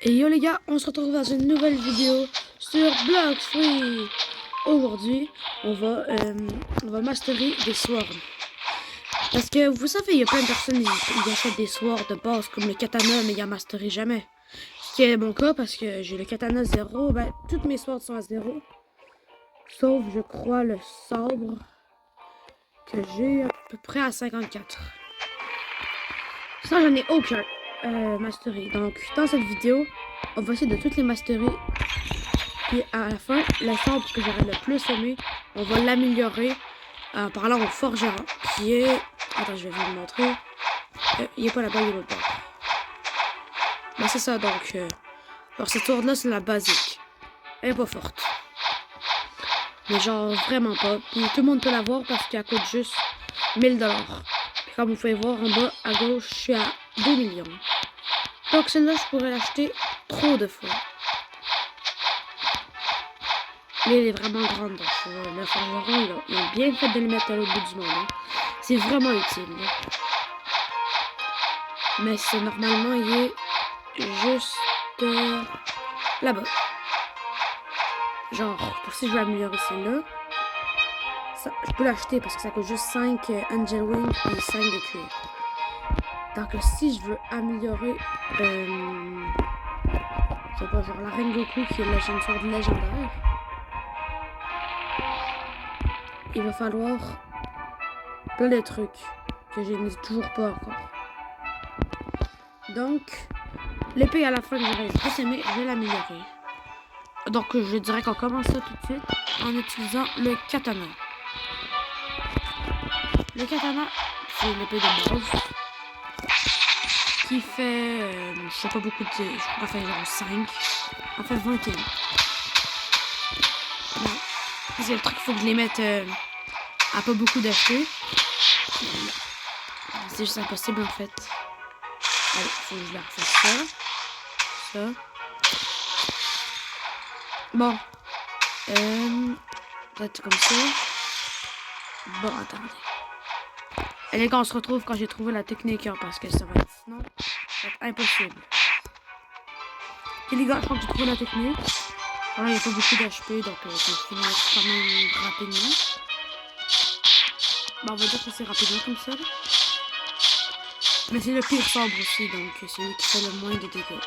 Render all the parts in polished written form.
Et yo les gars, on se retrouve dans une nouvelle vidéo sur Blox Free. Aujourd'hui, on va masterer des swords. Parce que vous savez, il y a plein de personnes qui achètent des swords de base comme le katana, mais ils n'en masteré jamais. Ce qui est mon cas parce que j'ai le katana 0. Ben, toutes mes swords sont à 0. Sauf, je crois, le sabre que j'ai à peu près à 54. Sinon, j'en ai aucun mastery. Donc, dans cette vidéo, on va essayer de toutes les mastery. Puis à la fin, le sabre que j'aurais le plus aimé, on va l'améliorer en parlant au forgeron, qui est... Attends, je vais vous le montrer. Il n'est pas là-bas, il est l'autre bord. Ben, c'est ça, donc... alors, cette sword-là, c'est la basique. Elle est pas forte. Mais genre, vraiment pas. Puis tout le monde peut l'avoir parce qu'elle coûte juste 1000 $. Puis comme vous pouvez voir en bas, à gauche, je suis à 2 millions. Donc celle-là, je pourrais l'acheter trop de fois. Mais elle est vraiment grande. Donc, le forgeron, il a bien fait de le mettre à l'autre bout du monde. Hein. C'est vraiment utile. Hein. Mais c'est normalement, il est juste là-bas. Genre, pour si je veux améliorer celle-là, je peux l'acheter parce que ça coûte juste 5 Angel Wing et 5 de cuir. Donc si je veux améliorer, je sais pas, genre la Rengoku qui est la sword légendaire, il va falloir plein de trucs que je n'ai toujours pas encore. Donc, l'épée à la fin que j'aurais plus aimé, je vais l'améliorer. Donc je dirais qu'on commence ça tout de suite en utilisant le katana. Le katana, c'est une épée de base qui fait, je sais pas beaucoup de... Je crois faire genre 5. En fait 21. Bon. C'est le truc, il faut que je les mette à pas beaucoup d'HP. C'est juste impossible en fait. Allez, faut que je leur fasse ça. Ça. Bon. Peut-être comme ça. Bon, attendez. Et les gars, on se retrouve quand j'ai trouvé la technique, hein, parce que ça va être sinon, ça va être impossible. Et les gars, je crois que j'ai trouvé la technique. Voilà, il n'y a pas beaucoup d'HP, donc je vais finir quand même rapidement. Bon, on va dire que c'est rapidement comme ça. Là. Mais c'est le pire sabre aussi, donc c'est lui qui fait le moins de dégâts.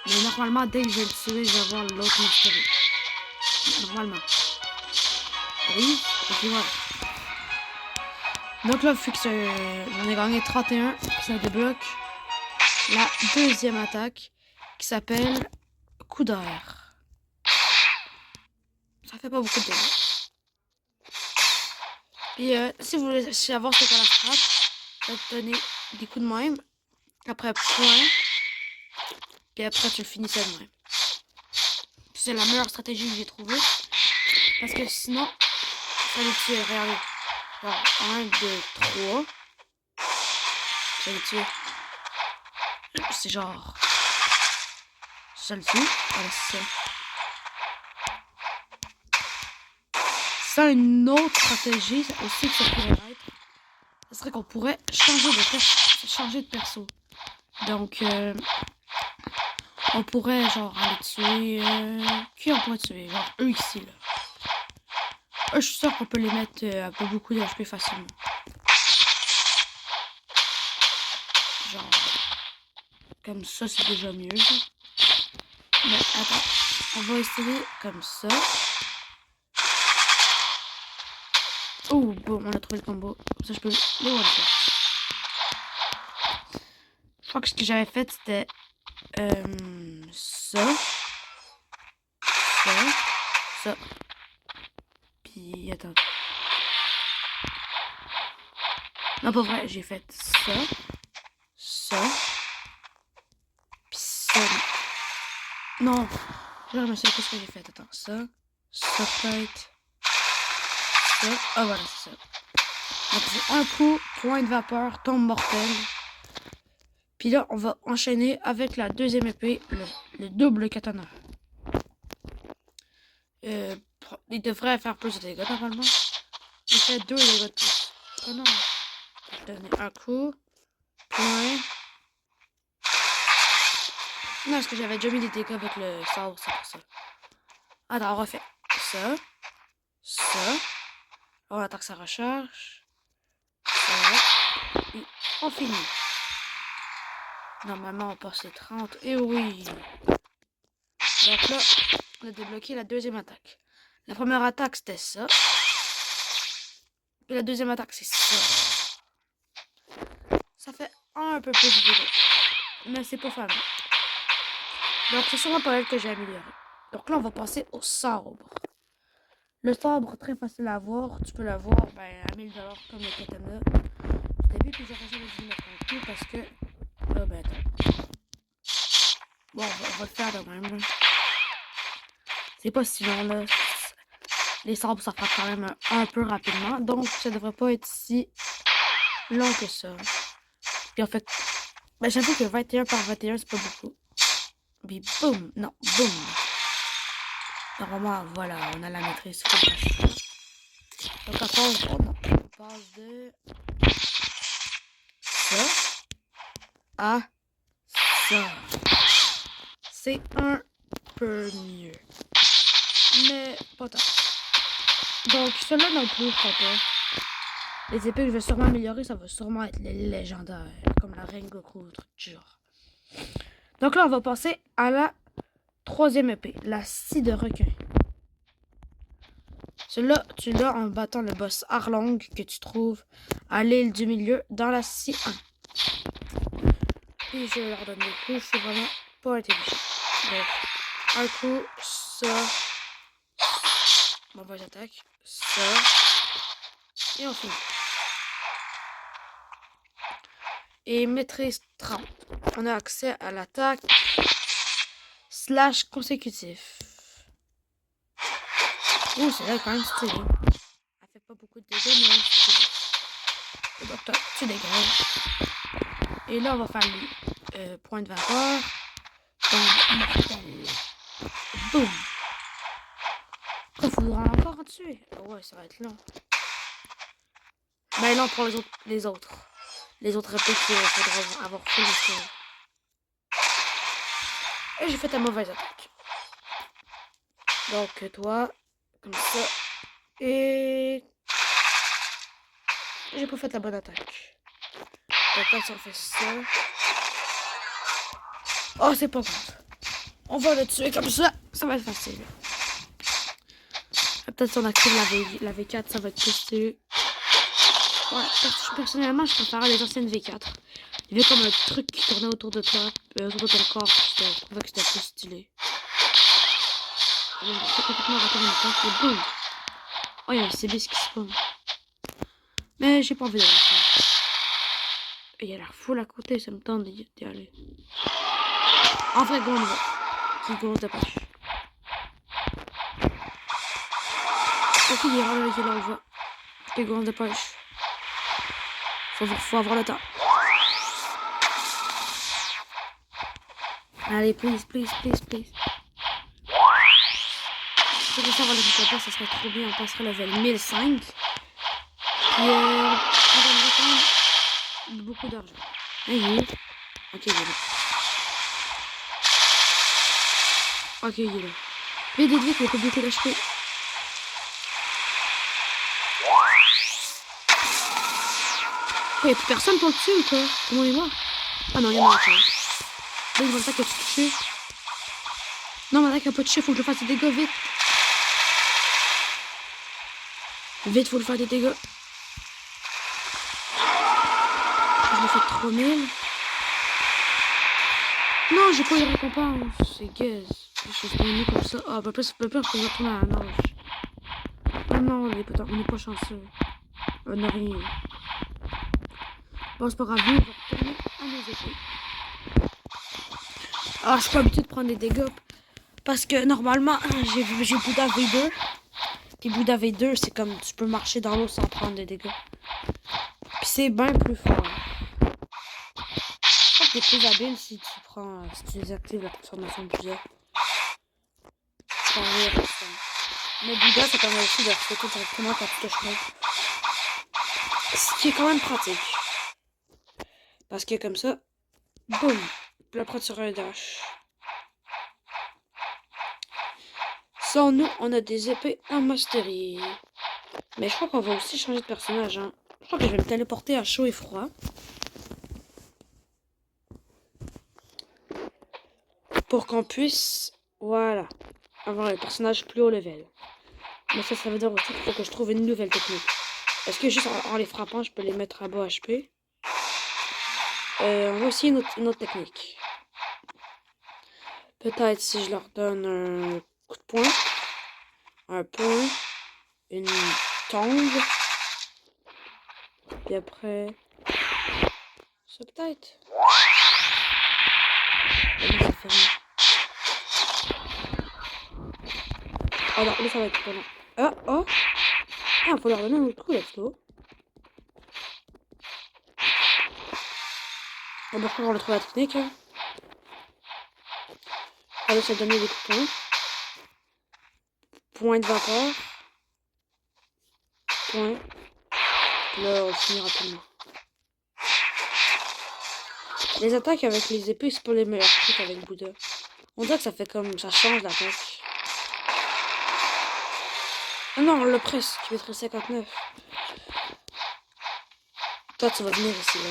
Mais normalement, dès que je vais le tuer, je vais avoir l'autre mastery. Normalement. Oui, et puis voilà. Donc là, vu que j'en ai gagné 31, ça débloque la deuxième attaque qui s'appelle coup d'air. Ça fait pas beaucoup de dégâts. Puis si vous voulez savoir ce qu'elle la frappe, ça va te donner des coups de même. Après point. Puis après tu le finis de même. C'est la meilleure stratégie que j'ai trouvée. Parce que sinon, ça les tue. Regardez. Alors, 1, 2, 3. Ça les tue. C'est genre... Ça le tue. Voilà, c'est ça. Ça, une autre stratégie aussi que ça pourrait être, ce serait qu'on pourrait changer de perso. Donc, on pourrait genre aller tuer... qui on pourrait tuer? Genre eux ici, là. Eux, je suis sûr qu'on peut les mettre à pas beaucoup d'HP facilement. Genre... Comme ça, c'est déjà mieux. Mais attends, on va essayer comme ça. Oh, bon, on a trouvé le combo. Comme ça, je peux le one-shot. Je crois que ce que j'avais fait, c'était ça. Ça. Puis, attends. Non, pas vrai, j'ai fait ça. Ça. Puis ça. Non. Je me sais pas ce que j'ai fait. Attends, ça. Ça peut-être. Ça. Ah, voilà, c'est ça. Donc, c'est un coup, point de vapeur, tombe mortel. Puis là, on va enchaîner avec la deuxième épée, le double katana. Il devrait faire plus de dégâts normalement. Il fait 2 dégâts de plus. Oh non. Je vais donner un coup. Point. Non, parce que j'avais déjà mis des dégâts avec le sort, c'est pour ça. Attends, on refait ça. Ça. On attend que ça recharge. Ça. Et on finit. Normalement, on passe les 30. Et oui. Donc là, on a débloqué la deuxième attaque. La première attaque, c'était ça. Et la deuxième attaque, c'est ça. Ça fait un peu plus de dégâts. Mais c'est pas fameux. Donc, c'est sûrement pas elle que j'ai amélioré. Donc là, on va passer au sabre. Le sabre, très facile à avoir. Tu peux l'avoir à 1000$ comme le katana. Au début, puis j'aurais jamais dû mettre en coup parce que... Ah ben attends. Bon, on va le faire de même. C'est pas si long là. Les sabres, ça frappe quand même un peu rapidement. Donc, ça devrait pas être si long que ça. Puis en fait, j'avoue que 21 par 21, c'est pas beaucoup. Puis boum, non, boum. Normalement, voilà, on a la maîtrise. Donc après, on passe de ça à ça. C'est un peu mieux. Mais pas tant. Donc, cela non plus, je crois pas. Les épées que je vais sûrement améliorer, ça va sûrement être les légendaires. Comme la Rengoku ou truc du genre. Donc là, on va passer à la troisième épée. La scie de requin. Celle-là, tu l'as en battant le boss Arlong que tu trouves à l'île du milieu dans la scie 1. Et je leur donne des coups, je suis vraiment pas intelligent. Donc, un coup, ça. Mauvaise attaque. Ça. Et on finit. Et maîtrise 30. On a accès à l'attaque slash consécutif. Ouh, c'est là quand même stylé. Elle fait pas beaucoup de dégâts, mais c'est stylé. Donc, toi, tu dégages. Et là, on va faire le point de vapeur. Donc, mortel. Boum. Il faudra encore en tuer. Oh ouais, ça va être long. Ben non, pour les autres. Les autres épées qu'il faudra avoir fait l'histoire. Et j'ai fait ta mauvaise attaque. Donc, toi, comme ça. Et... j'ai pas fait la bonne attaque. Donc là, si on fait ça... oh, c'est pas grave. On va le tuer comme ça. Ça va être facile. Peut-être si on active la V4, ça va être plus stylé. Ouais, personnellement, je préfère les anciennes V4. Il y avait comme un truc qui tournait autour de toi, autour de ton corps. Je trouvais que c'était plus stylé. On va complètement rater mon attaque et boum! Oh, il y a un CBS qui spawn. Mais j'ai pas envie d'aller faire. Il y a l'air full à côté, ça me tente d'y aller. En vrai, go, on y va. Qui go, on se dépêche. Ok, il est là, on le voit. Ok, go, on se dépêche. Faut avoir le temps. Allez, please, please, please, please. Si on réussit à avoir le résultat, ça serait trop bien. On passerait level 1005. Puis, on va prendre beaucoup d'argent. Hey, ok, il est là. Ok, il est là. Vite, vite, vite, il faut buter l'HP. Il n'y a plus personne pour le tuer ou quoi? Comment il est mort? Ah non, il est mort. Là, il va l'attaque, as-tu touché? Non, ma attaque n'a pas touché, faut que je fasse des dégâts vite. Vite, faut le faire des dégâts. Je l'ai fait 3000. Non, j'ai pas eu de récompense. C'est gaze. Je suis spawné comme ça. Ah, bah, plus, je peux retourner à la nage. Oh non, on est pas chanceux. On n'a rien. Bon, c'est pas grave, on va retourner à nos épées. Ah, je suis pas habituée de prendre des dégâts. Parce que normalement, j'ai Bouddha V2. Puis Bouddha V2, c'est comme tu peux marcher dans l'eau sans prendre des dégâts. Puis c'est bien plus fort. Je crois que t'es plus habile si tu désactives la transformation de Bouddha. Mais Bouddha, ça permet aussi de refléter directement quand tu touches l'eau. Ce qui est quand même pratique. Parce que comme ça, boum, puis après tu un dash. Sans nous, on a des épées en mastery. Mais je crois qu'on va aussi changer de personnage. Hein. Je crois que je vais me téléporter à chaud et froid. Pour qu'on puisse, voilà, avoir les personnages plus haut level. Mais ça veut dire aussi qu'il faut que je trouve une nouvelle technique. Est-ce que juste en les frappant, je peux les mettre à bas HP? On va essayer une autre technique. Peut-être si je leur donne un coup de poing, un point, une tongue, puis après, ça peut-être. Oh non, là ça va être trop long. Ah, oh! Ah, faut leur donner un autre coup là-dessus. On va on va trouver la technique. Hein. On va se donner des coups de poing. Point de vapeur. Point. Là, on finit rapidement. Les attaques avec les épées, c'est pas les meilleurs trucs avec Bouddha. On dirait que ça fait comme... ça change l'attaque. Ah non, on l'a presque. Tu mettrais 59. Toi, tu vas venir ici, là.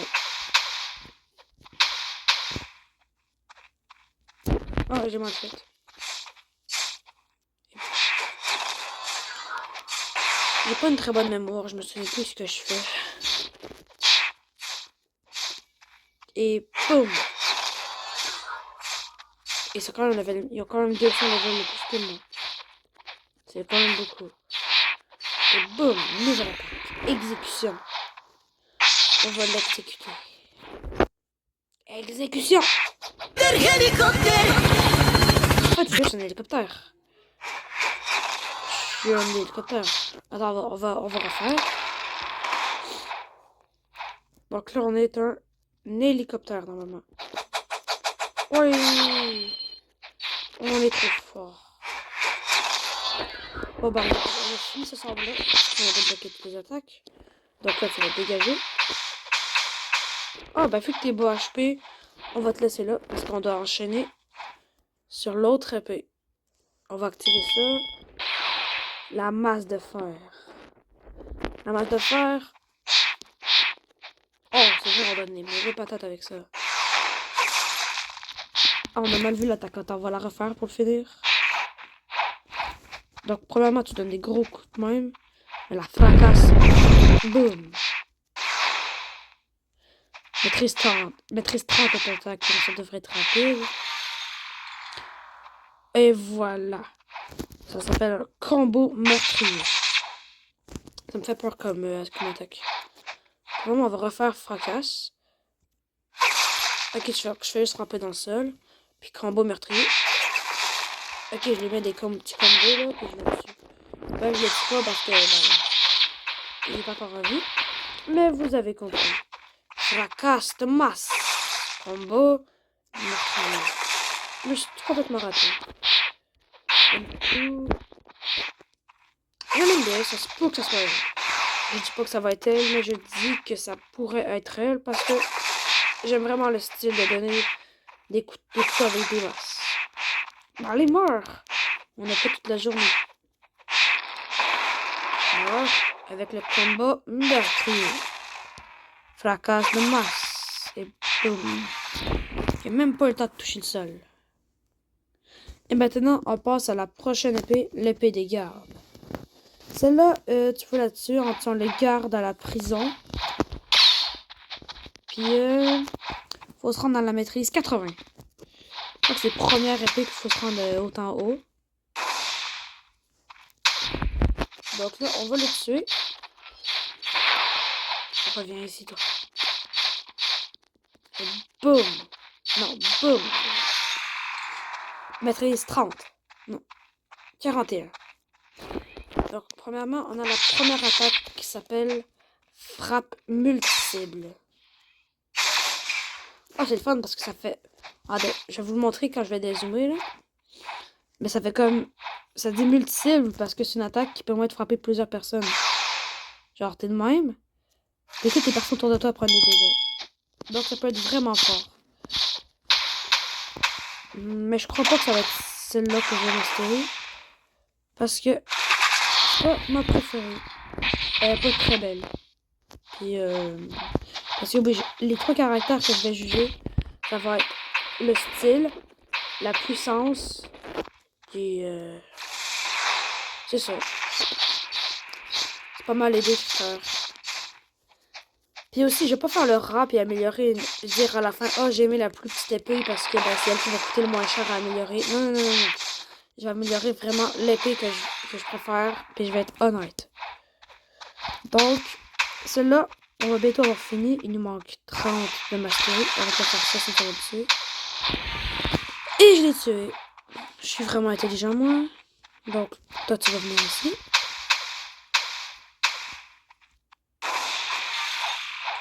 Oh, j'ai mal fait. J'ai pas une très bonne mémoire, je me souviens plus ce que je fais. Et boum! Et c'est quand même level, il y a quand même 200 levels de plus que moi. C'est quand même beaucoup. Et boum! Nouvelle attaque. Exécution. On va l'exécuter. Exécution! Ah, tu sais, c'est un hélicoptère. Je suis un hélicoptère. Attends, on va refaire. Donc là, on est un hélicoptère normalement. Oui! On est trop fort. Bon, bah, on a fini ce sort-là. On va débloquer toutes les attaques. Donc là, tu vas te dégager. Ah, bah, vu que t'es bas HP, on va te laisser là. Parce qu'on doit enchaîner sur l'autre épée. On va activer ça. La masse de fer. La masse de fer. Oh, c'est vrai, on donne des mauvais patates avec ça. Ah, on a mal vu l'attaque. Attends, on va la refaire pour le finir. Donc, premièrement, tu donnes des gros coups de même. Elle la fracasse. Boum. Maîtrise 30. Maîtrise 30 est attaque. Donc, ça devrait être rapide. Et voilà. Ça s'appelle un combo meurtrier. Ça me fait peur comme attaque. Vraiment, on va refaire fracasse. Ok, je fais juste ramper dans le sol. Puis combo meurtrier. Ok, je lui mets des petits combos là. Puis je le tue. Ben, je le tue pas parce que il n'est pas encore en vie. Mais vous avez compris. Fracasse de masse. Combo meurtrier. Mais je suis complètement raté. J'aime bien, ça se peut que ça soit elle. Je dis pas que ça va être elle, mais je dis que ça pourrait être elle parce que j'aime vraiment le style de donner des coups avec des masses. Allez, meurs! On a fait toute la journée. Alors, avec le combat meurtrier. Fracasse de masse. Et boum. Il n'y a même pas le temps de toucher le sol. Et maintenant, on passe à la prochaine épée, l'épée des gardes. Celle-là, tu peux la tuer en tuant les gardes à la prison. Puis, faut se rendre dans la maîtrise 80. Je crois que c'est la première épée qu'il faut se rendre autant haut. Donc là, on va le tuer. Reviens ici, toi. Et boum. Non, boum. Maîtrise 30. Non. 41. Donc, premièrement, on a la première attaque qui s'appelle frappe multi-cible. Ah, c'est le fun parce que ça fait... Attendez, je vais vous le montrer quand je vais dézoomer, là. Mais ça fait comme... Ça dit multi-cible parce que c'est une attaque qui permet de frapper plusieurs personnes. Genre, t'es de même. Et toutes les personnes autour de toi prennent des dégâts. Donc, ça peut être vraiment fort. Mais je crois pas que ça va être celle-là que je vais mastery. Parce que c'est pas ma préférée. Elle est pas très belle. Puis, parce que les 3 caractères que je vais juger, ça va être le style, la puissance, puis c'est ça. C'est pas mal les deux frères. Puis aussi, je vais pas faire le rap et améliorer, dire à la fin, oh j'ai aimé la plus petite épée parce que c'est elle qui va coûter le moins cher à améliorer. Non, non, non, non. Je vais améliorer vraiment l'épée que je préfère, puis je vais être honnête. Donc, celle-là, on va bientôt avoir fini. Il nous manque 30 de mastery. On va faire ça sans le tuer. Et je l'ai tué. Je suis vraiment intelligent, moi. Donc, toi, tu vas venir ici.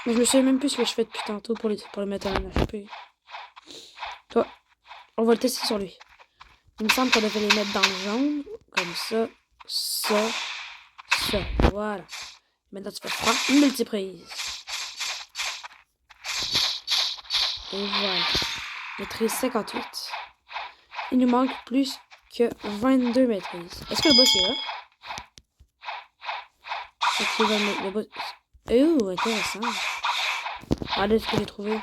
Mais je me souviens même plus ce que je fais depuis tantôt pour le mettre en HP. Toi, on va le tester sur lui. Il me semble qu'on devait les mettre dans le jaune. Comme ça, ça, ça. Voilà. Maintenant, tu vas prendre une multiprise. Et voilà. Maîtrise 58. Il nous manque plus que 22 maîtrises. Est-ce que le boss est là? Est-ce qu'il va mettre le boss? Oh, intéressant. Regardez ce que j'ai trouvé.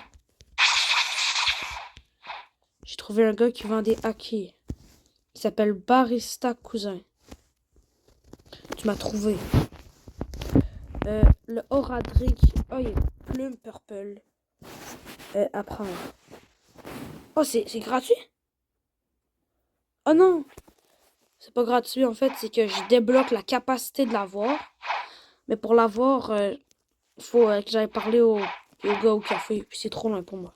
J'ai trouvé un gars qui vend des hacks. Il s'appelle Barista Cousin. Tu m'as trouvé. Le Horadric. Oh, il y a plume purple. À prendre. Oh, c'est gratuit? Oh non! C'est pas gratuit en fait, c'est que je débloque la capacité de l'avoir. Mais pour l'avoir, il faut que j'aille parler au gars au café. Puis c'est trop loin pour moi.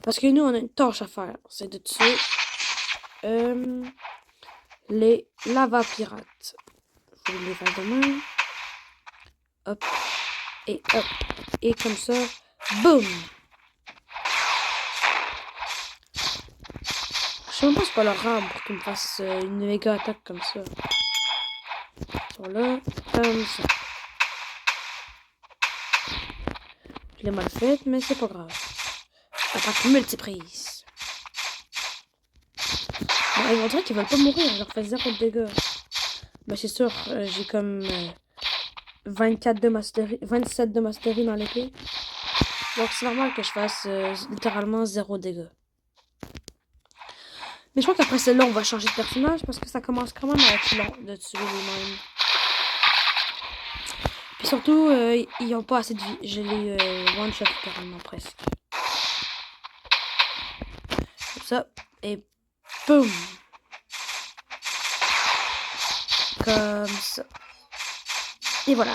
Parce que nous, on a une tâche à faire. C'est de tuer les lava pirates. Je vais les faire de même. Hop. Et hop. Et comme ça. Boum! Je sais même pas c'est pas leur arbre pour qu'il me fasse une méga attaque comme ça. Ils sont là. Comme ça. Je l'ai mal faite, mais c'est pas grave. Attaque multiprise. Bon, ils vont dire qu'ils veulent pas mourir. Je leur fais 0 de dégâts. Ben c'est sûr, j'ai comme 24 de mastery, 27 de mastery dans l'épée. Donc c'est normal que je fasse littéralement 0 dégâts. Mais je crois qu'après celle-là, on va changer de personnage parce que ça commence quand même à être long de tuer les mêmes. Puis surtout, ils ont pas assez de vie. Je les one-shot littéralement presque. Comme ça. Et boum! Comme ça. Et voilà.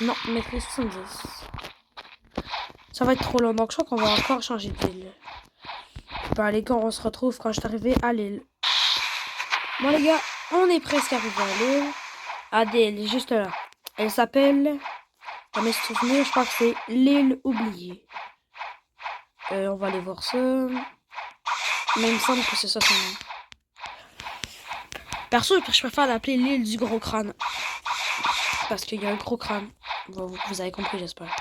Non, maîtrise 70. Ça va être trop long, donc je crois qu'on va encore changer de ville. Bah les gars, on se retrouve quand je suis arrivé à l'île. Bon les gars, on est presque arrivé à l'île. Adèle est juste là. Elle s'appelle, à mes souvenirs, je crois que c'est l'île oubliée. On va aller voir ça. Mais il me semble que c'est ça son nom. Perso, je préfère l'appeler l'île du gros crâne. Parce qu'il y a un gros crâne. Vous avez compris, j'espère.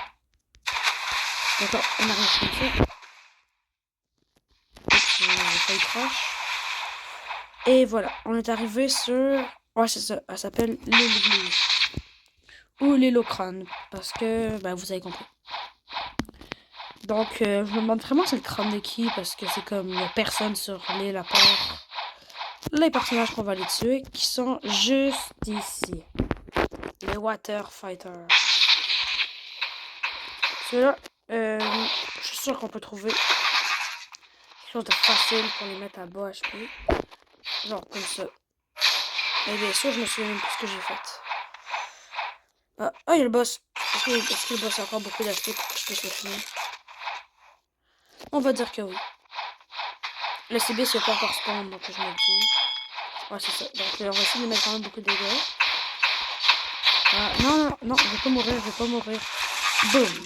D'accord, on arrive comme ça. Et voilà, on est arrivé sur... Ouais, c'est ça, elle s'appelle l'île oubliée. Ou l'île au crâne. Parce que, bah, vous avez compris. Donc, je me demande vraiment c'est le crâne de qui. Parce que c'est comme, il n'y a personne sur l'île à part les personnages qu'on va aller tuer. Qui sont juste ici. Les Water Fighters. Ceux-là, je suis sûr qu'on peut trouver quelque chose de facile pour les mettre à bas HP. Genre comme ça. Et bien sûr, je me souviens même plus ce que j'ai fait. Ah, il y a le boss. Est-ce que le boss a encore beaucoup d'HP pour que je puisse le finir? On va dire que oui. Le CBS il a pas encore spawn, donc je me dis. Ouais, c'est ça. Donc on va essayer de mettre quand même beaucoup de dégâts. Ah, non, non, non, je vais pas mourir, je vais pas mourir. Boum.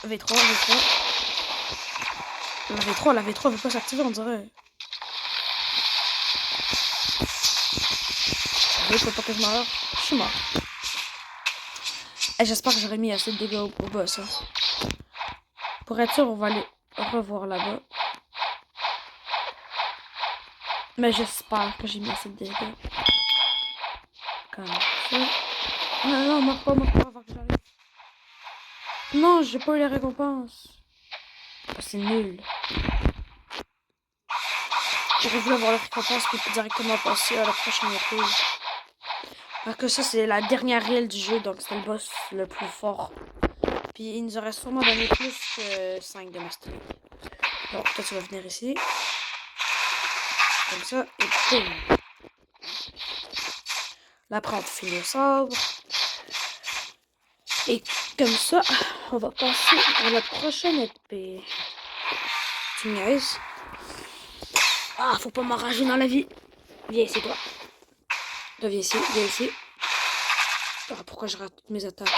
V3, V3. La V3 veut pas s'activer, on dirait. Il faut pas que je meure. Je suis mort. Et j'espère que j'aurais mis assez de dégâts au boss. Hein. Pour être sûr, on va aller revoir là-bas. Mais j'espère que j'ai mis assez de dégâts. Comme ça. Non, meurs pas avant que j'arrive. Non, j'ai pas eu les récompenses. Oh, c'est nul. J'aurais voulu avoir les récompenses puis directement passer à la prochaine épreuve. Parce que ça, c'est la dernière île du jeu, donc c'est le boss le plus fort. Puis il nous aurait sûrement donné plus que 5 de mastery. Donc toi, tu vas venir ici. Comme ça, et boum. Là, après, on finit au sabre. Et comme ça, on va passer à la prochaine épée. Tu niaises? Ah, faut pas m'enrager dans la vie. Viens ici, toi. Toi, viens ici, viens ici. Ah, pourquoi je rate toutes mes attaques?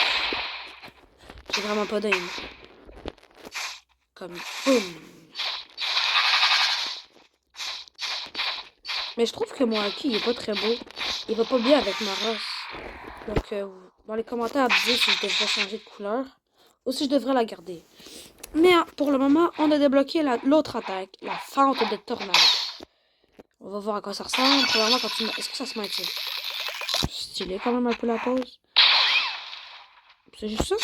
J'ai vraiment pas d'aim. Comme boum. Mais je trouve que mon haki, il est pas très beau. Il va pas bien avec ma race. Donc, dans les commentaires, dites si je devrais changer de couleur. Ou si je devrais la garder. Mais pour le moment, on a débloqué l'autre attaque. La fente de tornade. On va voir à quoi ça ressemble. Probablement quand tu... Est-ce que ça se maintient? Stylé quand même un peu la pause. C'est juste ça?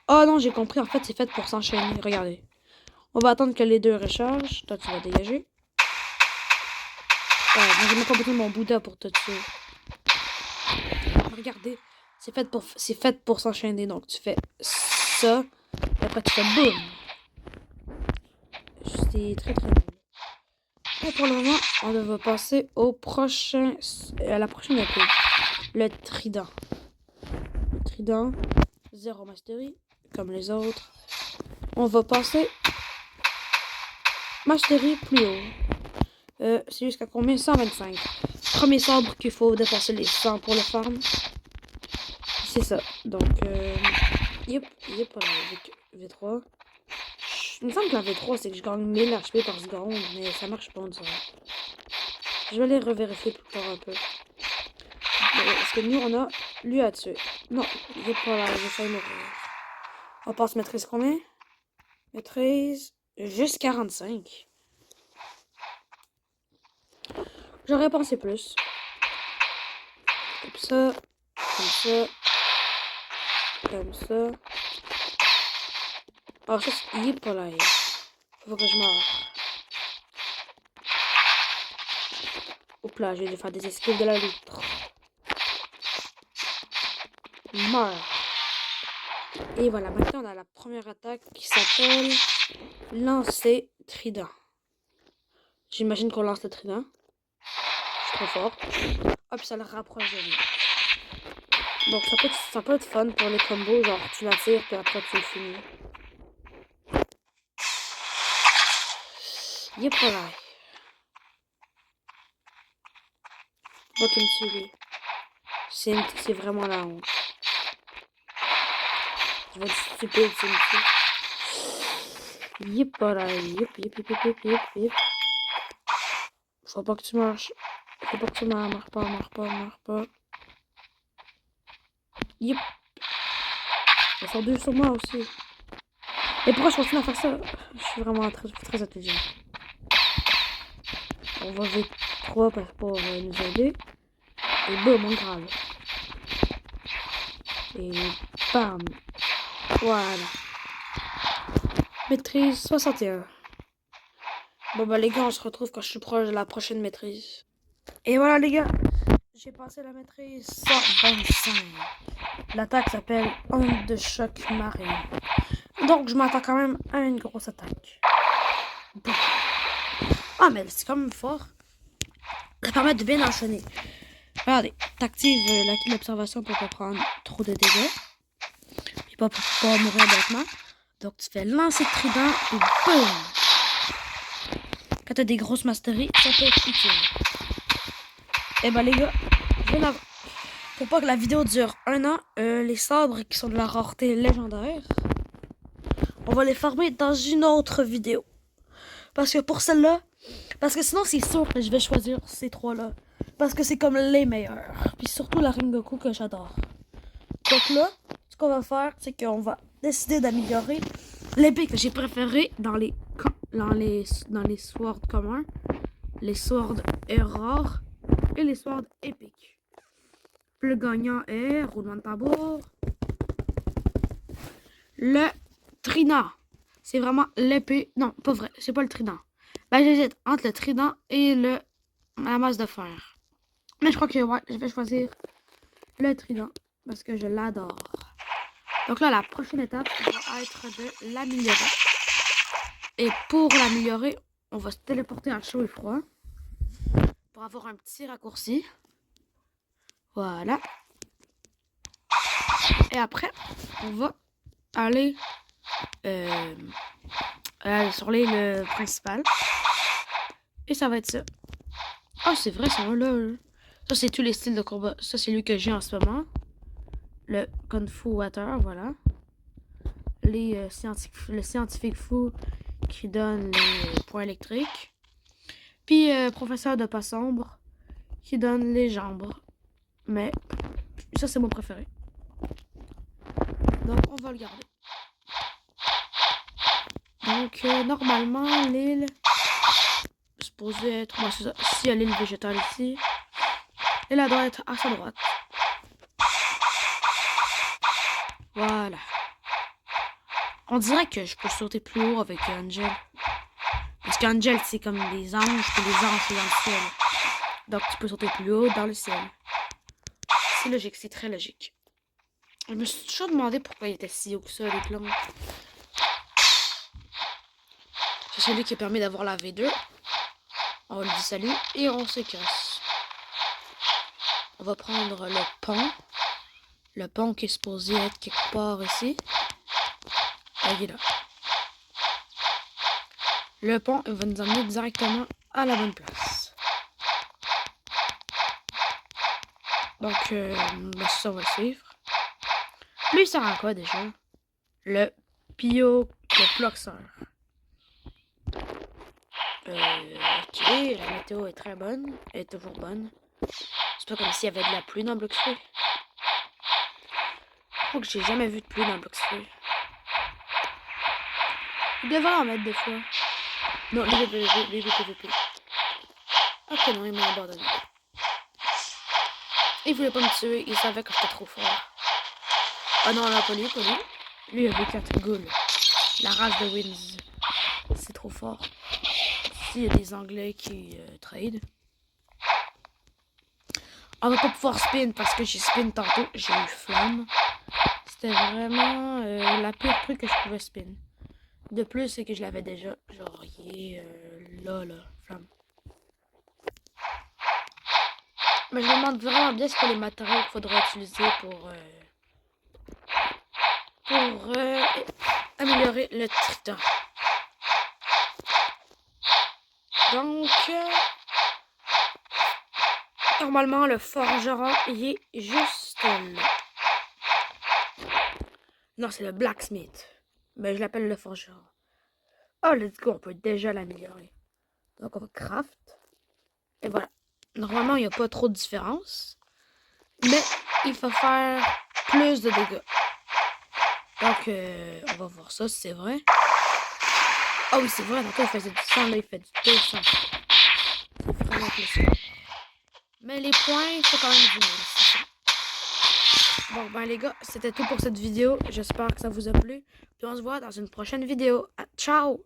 Oh non, j'ai compris. En fait, c'est fait pour s'enchaîner. Regardez. On va attendre que les deux rechargent. Toi, tu vas dégager. Moi, j'ai même pas besoin de mon Bouddha pour te tuer. Regardez. C'est fait pour s'enchaîner. Donc, tu fais ça. Et après, tu fais boum. C'est très très bien. Et pour le moment, on va passer au prochain... à la prochaine épée. Le trident. Le trident. 0 mastery. Comme les autres. On va passer... Mastery plus haut. C'est jusqu'à combien? 125. Premier sabre qu'il faut dépasser les 100 pour le farm. C'est ça. Donc, yep, avec V3. Il me semble que la V3, c'est que je gagne 1000 HP par seconde, mais ça marche pas, on dirait. Je vais aller revérifier plus tard un peu. Parce que nous, on a lui à tuer. Non, il est pas là, il va mourir. On passe maîtrise combien? Maîtrise, juste 45. J'aurais pensé plus. Comme ça, comme ça, comme ça. Alors ça, il est pas là. Faut que je meure. Oups là, je vais faire des esquives de la loutre. Meurs. Et voilà, maintenant on a la première attaque qui s'appelle lancer trident. J'imagine qu'on lance le trident. Je suis trop fort. Hop, ça le rapproche de lui. Donc ça peut être fun pour les combos, genre tu la tires puis après tu le finis. Il est pas là. Bon, qui me tue lui. C'est vraiment la honte. Je vais être stupide, c'est une fille. Il est pas là. Yep. Faut pas que tu marches. Faut pas que tu meurs pas. Yep. Il va faire 2 sur moi aussi. Et pourquoi je continue à faire ça? Je suis vraiment très intelligent. On va V3 pour nous aider. Et boum, on grave. Et bam. Voilà. Maîtrise 61. Bon bah les gars, on se retrouve quand je suis proche de la prochaine maîtrise. Et voilà les gars, j'ai passé la maîtrise 125. L'attaque s'appelle onde de choc marine. Donc je m'attends quand même à une grosse attaque. Bon. Ah mais c'est quand même fort. Ça permet de bien enchaîner. Regardez, t'actives la clé d'observation pour pas prendre trop de dégâts. Et pas pour pas mourir bêtement. Donc tu fais lancer de trident et boum! Quand t'as des grosses masteries, ça peut être utile. Et bah les gars, pour pas que la vidéo dure 1 an, les sabres qui sont de la rareté légendaire, on va les farmer dans une autre vidéo. Parce que pour celle-là, parce que sinon c'est sûr que je vais choisir ces 3-là. Parce que c'est comme les meilleurs. Puis surtout la Ringoku que j'adore. Donc là, ce qu'on va faire, c'est qu'on va décider d'améliorer l'épée que j'ai préférée dans les dans les swords communs, les swords rares et les swords épiques. Le gagnant est, roulement de tambour, le trident. C'est vraiment l'épée. Non, pas vrai, c'est pas le trident. Ben, j'hésite entre le trident et la masse de fer. Mais je crois que ouais, je vais choisir le trident parce que je l'adore. Donc là, la prochaine étape va être de l'améliorer. Et pour l'améliorer, on va se téléporter à chaud et froid pour avoir un petit raccourci. Voilà. Et après, on va aller sur l'île principale. Et ça va être ça. Ah, c'est vrai, ça là. Ça, c'est tous les styles de combat. Ça, c'est lui que j'ai en ce moment. Le Kung Fu Water, voilà. Le scientifique fou qui donne les points électriques. Puis professeur de pas sombre qui donne les jambes. Mais ça, c'est mon préféré. Donc, on va le garder. Donc, normalement, l'île est supposée être... Bon, c'est ça. S'il y a l'île végétale ici, elle doit être à sa droite. Voilà. On dirait que je peux sauter plus haut avec Angel. Parce qu'Angel, c'est comme des anges, et les anges, c'est dans le ciel. Donc, tu peux sauter plus haut dans le ciel. C'est logique, c'est très logique. Je me suis toujours demandé pourquoi il était si haut que ça, les clones. C'est celui qui permet d'avoir la V2. On lui dit salut et on se casse. On va prendre le pont. Le pont qui est supposé être quelque part ici. Ah, il est là. Le pont va nous emmener directement à la bonne place. Donc, ça, on va le suivre. Lui, il sert à quoi déjà? Le ploxeur. Ok, la météo est très bonne. Elle est toujours bonne. C'est pas comme s'il y avait de la pluie dans Blox Free. Je crois que j'ai jamais vu de pluie dans Blox Free. Il devrait en mettre des fois. Non, les PVP. Ok, non, il m'a abandonné. Il voulait pas me tuer, il savait que j'étais trop fort. Ah non, là, pas lui. Lui, il avait 4 ghouls. La race de Winds. C'est trop fort. S'il y a des Anglais qui trade. On va pas pouvoir spin parce que j'ai spin tantôt. J'ai eu flamme. C'était vraiment la pire truc que je pouvais spin. De plus, c'est que je l'avais déjà. Genre, il est là, flamme. Mais je me demande vraiment bien ce que les matériaux qu'il faudra utiliser pour améliorer le triton. Donc, normalement, le forgeron, il est juste là. Non, c'est le blacksmith. Mais je l'appelle le forgeron. Oh, let's go, on peut déjà l'améliorer. Donc, on va craft. Et voilà. Normalement, il n'y a pas trop de différence. Mais il faut faire plus de dégâts. Donc, on va voir ça, si c'est vrai. Ah oui, c'est vrai, donc il faisait du 100, là, il fait du 200. C'est vraiment plus. Mais les points, c'est quand même du 1000. Bon, ben les gars, c'était tout pour cette vidéo. J'espère que ça vous a plu. Puis on se voit dans une prochaine vidéo. Ciao!